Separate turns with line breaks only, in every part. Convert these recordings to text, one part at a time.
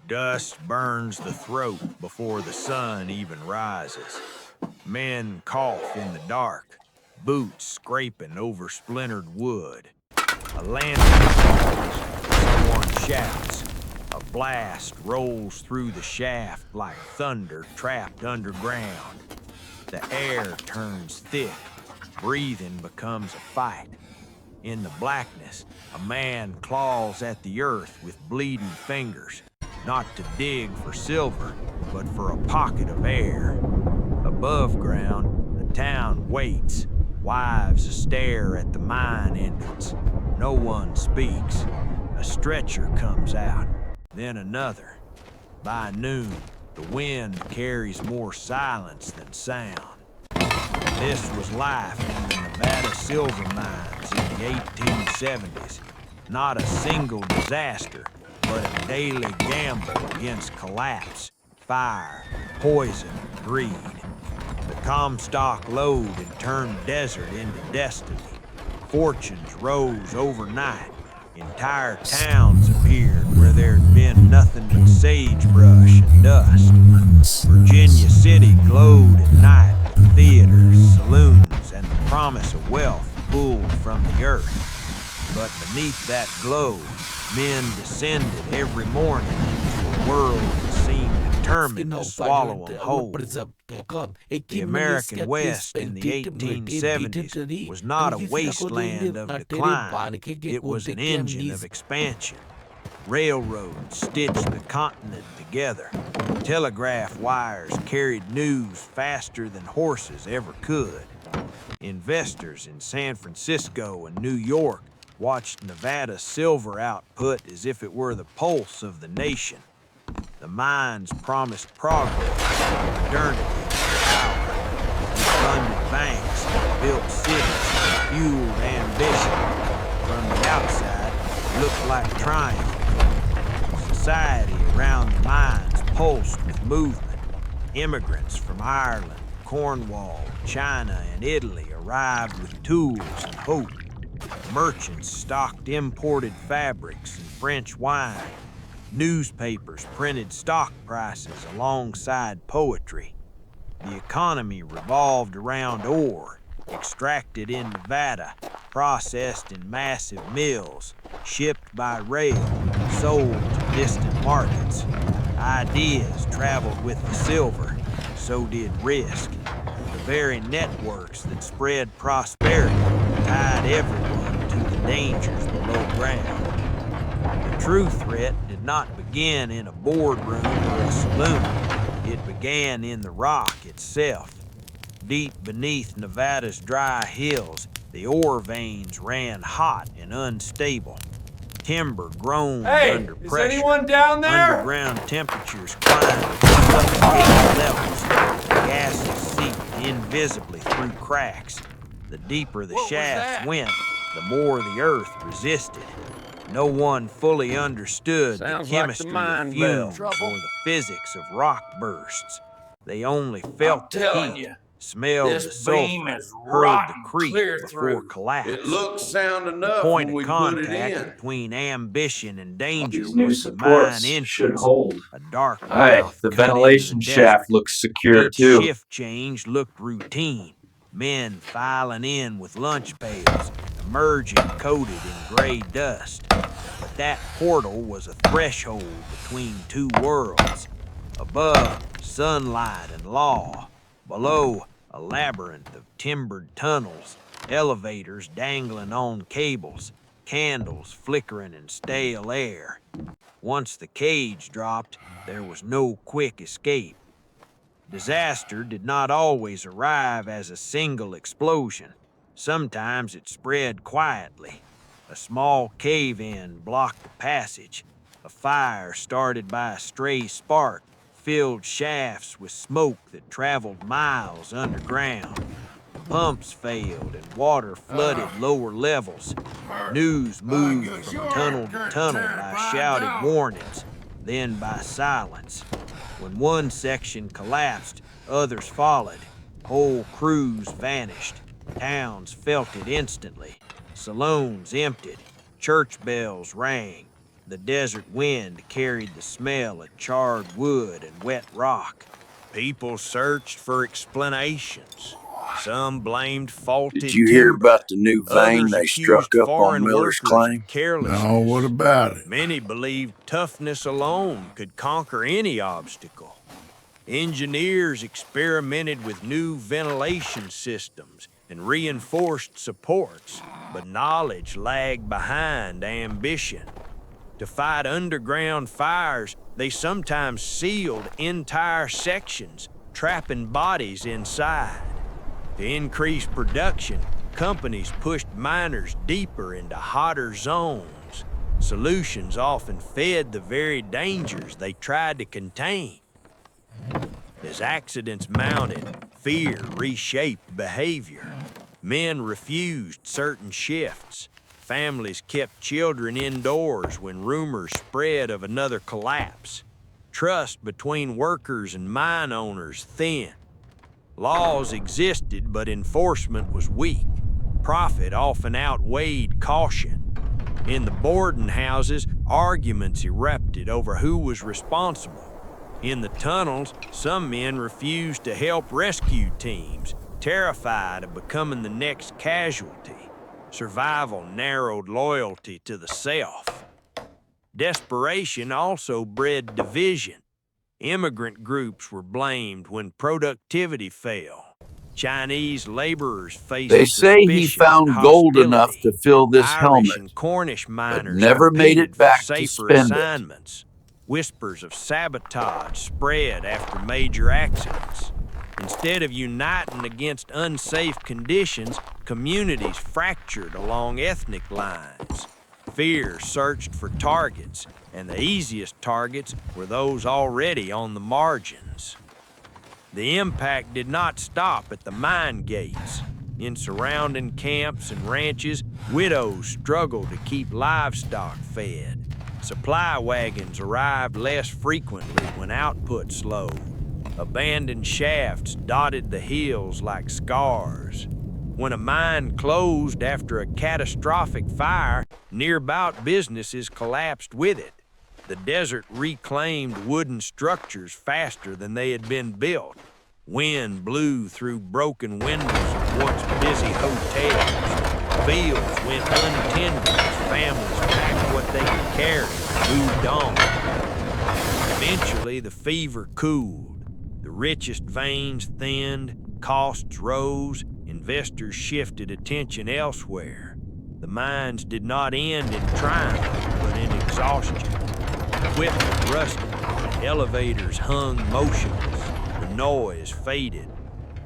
Dust burns the throat before the sun even rises. Men cough in the dark, boots scraping over splintered wood. A lantern falls, someone shouts. A blast rolls through the shaft like thunder trapped underground. The air turns thick, breathing becomes a fight. In the blackness, a man claws at the earth with bleeding fingers, not to dig for silver, but for a pocket of air. Above ground, the town waits. Wives stare at the mine entrance. No one speaks. A stretcher comes out, then another. By noon, the wind carries more silence than sound. This was life in the Nevada silver mines in the 1870s. Not a single disaster, but a daily gamble against collapse, fire, poison, greed. The Comstock lode had turned desert into destiny. Fortunes rose overnight. Entire towns appeared where there'd been nothing but sagebrush and dust. Virginia City glowed at night with theaters, saloons, and the promise of wealth pulled from the earth. But beneath that glow, men descended every morning into a world that seemed determined to swallow them whole. The American West in the 1870s was not a wasteland of decline. It was an engine of expansion. Railroads stitched the continent together. Telegraph wires carried news faster than horses ever could. Investors in San Francisco and New York watched Nevada's silver output as if it were the pulse of the nation. The mines promised progress, modernity, power. They funded banks, built cities, fueled ambition. From the outside, it looked like triumph. Society around the mines pulsed with movement. Immigrants from Ireland, Cornwall, China, and Italy arrived with tools and hope. Merchants stocked imported fabrics and French wine. Newspapers printed stock prices alongside poetry. The economy revolved around ore, extracted in Nevada, processed in massive mills, shipped by rail, sold to distant markets. Ideas traveled with the silver, so did risk. The very networks that spread prosperity tied everyone to the dangers below ground. The true threat did not begin in a boardroom or a saloon. It began in the rock itself. Deep beneath Nevada's dry hills, the ore veins ran hot and unstable. Timber groaned under pressure.
Is anyone down there?
Underground temperatures climbed to suffocating levels. Gases seeped invisibly through cracks. The deeper the shafts went, the more the earth resisted. No one fully understood the chemistry of fumes or the physics of rock bursts. They only felt the heat, smelled the sulfur, heard the creak before collapse.
It looks sound enough
The point
when we
of
put it
contact
in.
between ambition and danger
These new
was the mine
supports should
entrance,
hold.
a dark
Alright,
mouth
the
cut into
ventilation
the
shaft
desert.
looks secure
Each
too.
shift change looked routine. Men filing in with lunch pails, emerging coated in gray dust. But that portal was a threshold between two worlds. Above, sunlight and law. Below, a labyrinth of timbered tunnels, elevators dangling on cables, candles flickering in stale air. Once the cage dropped, there was no quick escape. Disaster did not always arrive as a single explosion. Sometimes it spread quietly. A small cave-in blocked the passage. A fire started by a stray spark filled shafts with smoke that traveled miles underground. Pumps failed and water flooded lower levels. News moved from tunnel to tunnel by shouted warnings, then by silence. When one section collapsed, others followed. Whole crews vanished. Towns felt it instantly. Saloons emptied. Church bells rang. The desert wind carried the smell of charred wood and wet rock. People searched for explanations. Some blamed
Did
faulty
you hear
timber.
about the new vein
Others
they struck
accused
up on
foreign
Miller's
workers of
claim?
carelessness.
No, what about it?
Many believed toughness alone could conquer any obstacle. Engineers experimented with new ventilation systems and reinforced supports, but knowledge lagged behind ambition. To fight underground fires, they sometimes sealed entire sections, trapping bodies inside. To increase production, companies pushed miners deeper into hotter zones. Solutions often fed the very dangers they tried to contain. As accidents mounted, fear reshaped behavior. Men refused certain shifts. Families kept children indoors when rumors spread of another collapse. Trust between workers and mine owners thinned. Laws existed, but enforcement was weak. Profit often outweighed caution. In the boarding houses, arguments erupted over who was responsible. In the tunnels, some men refused to help rescue teams, terrified of becoming the next casualty. Survival narrowed loyalty to the self. Desperation also bred division. Immigrant groups were blamed when productivity fell. Chinese laborers faced
They say he
suspicion and
found gold enough
hostility.
to fill this
Irish
helmet,
and Cornish
but
miners
never made
competed
it
for
back to
safer
spend it.
assignments. Whispers of sabotage spread after major accidents. Instead of uniting against unsafe conditions, communities fractured along ethnic lines. Fear searched for targets, and the easiest targets were those already on the margins. The impact did not stop at the mine gates. In surrounding camps and ranches, widows struggled to keep livestock fed. Supply wagons arrived less frequently when output slowed. Abandoned shafts dotted the hills like scars. When a mine closed after a catastrophic fire, nearby businesses collapsed with it. The desert reclaimed wooden structures faster than they had been built. Wind blew through broken windows of once busy hotels. Fields went untended as families packed what they could carry and moved on. Eventually, the fever cooled. The richest veins thinned, costs rose, investors shifted attention elsewhere. The mines did not end in triumph, but in exhaustion. Equipment rusted, elevators hung motionless, the noise faded.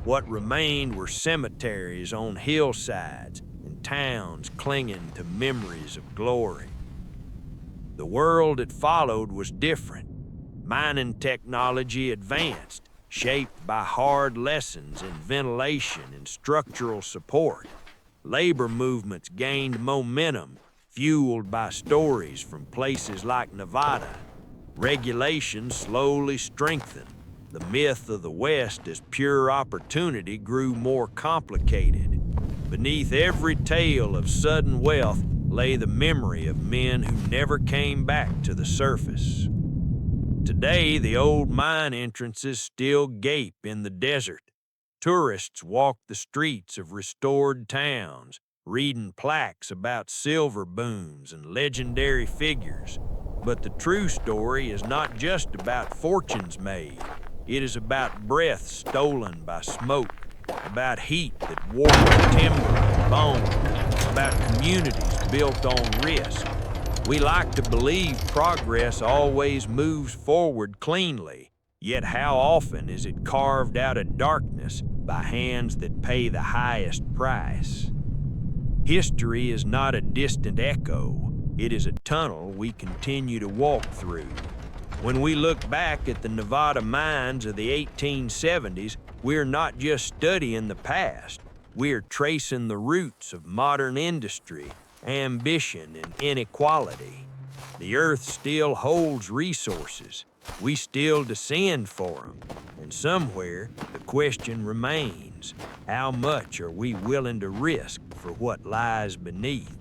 What remained were cemeteries on hillsides and towns clinging to memories of glory. The world that followed was different. Mining technology advanced, shaped by hard lessons in ventilation and structural support. Labor movements gained momentum, fueled by stories from places like Nevada. Regulations slowly strengthened. The myth of the West as pure opportunity grew more complicated. Beneath every tale of sudden wealth lay the memory of men who never came back to the surface. Today, the old mine entrances still gape in the desert. Tourists walk the streets of restored towns, reading plaques about silver booms and legendary figures. But the true story is not just about fortunes made. It is about breath stolen by smoke, about heat that warped timber and bone, about communities built on risk. We like to believe progress always moves forward cleanly, yet how often is it carved out of darkness by hands that pay the highest price? History is not a distant echo. It is a tunnel we continue to walk through. When we look back at the Nevada mines of the 1870s, we're not just studying the past. We're tracing the roots of modern industry, ambition, and inequality. The earth still holds resources. We still descend for them. And somewhere, the question remains, how much are we willing to risk for what lies beneath?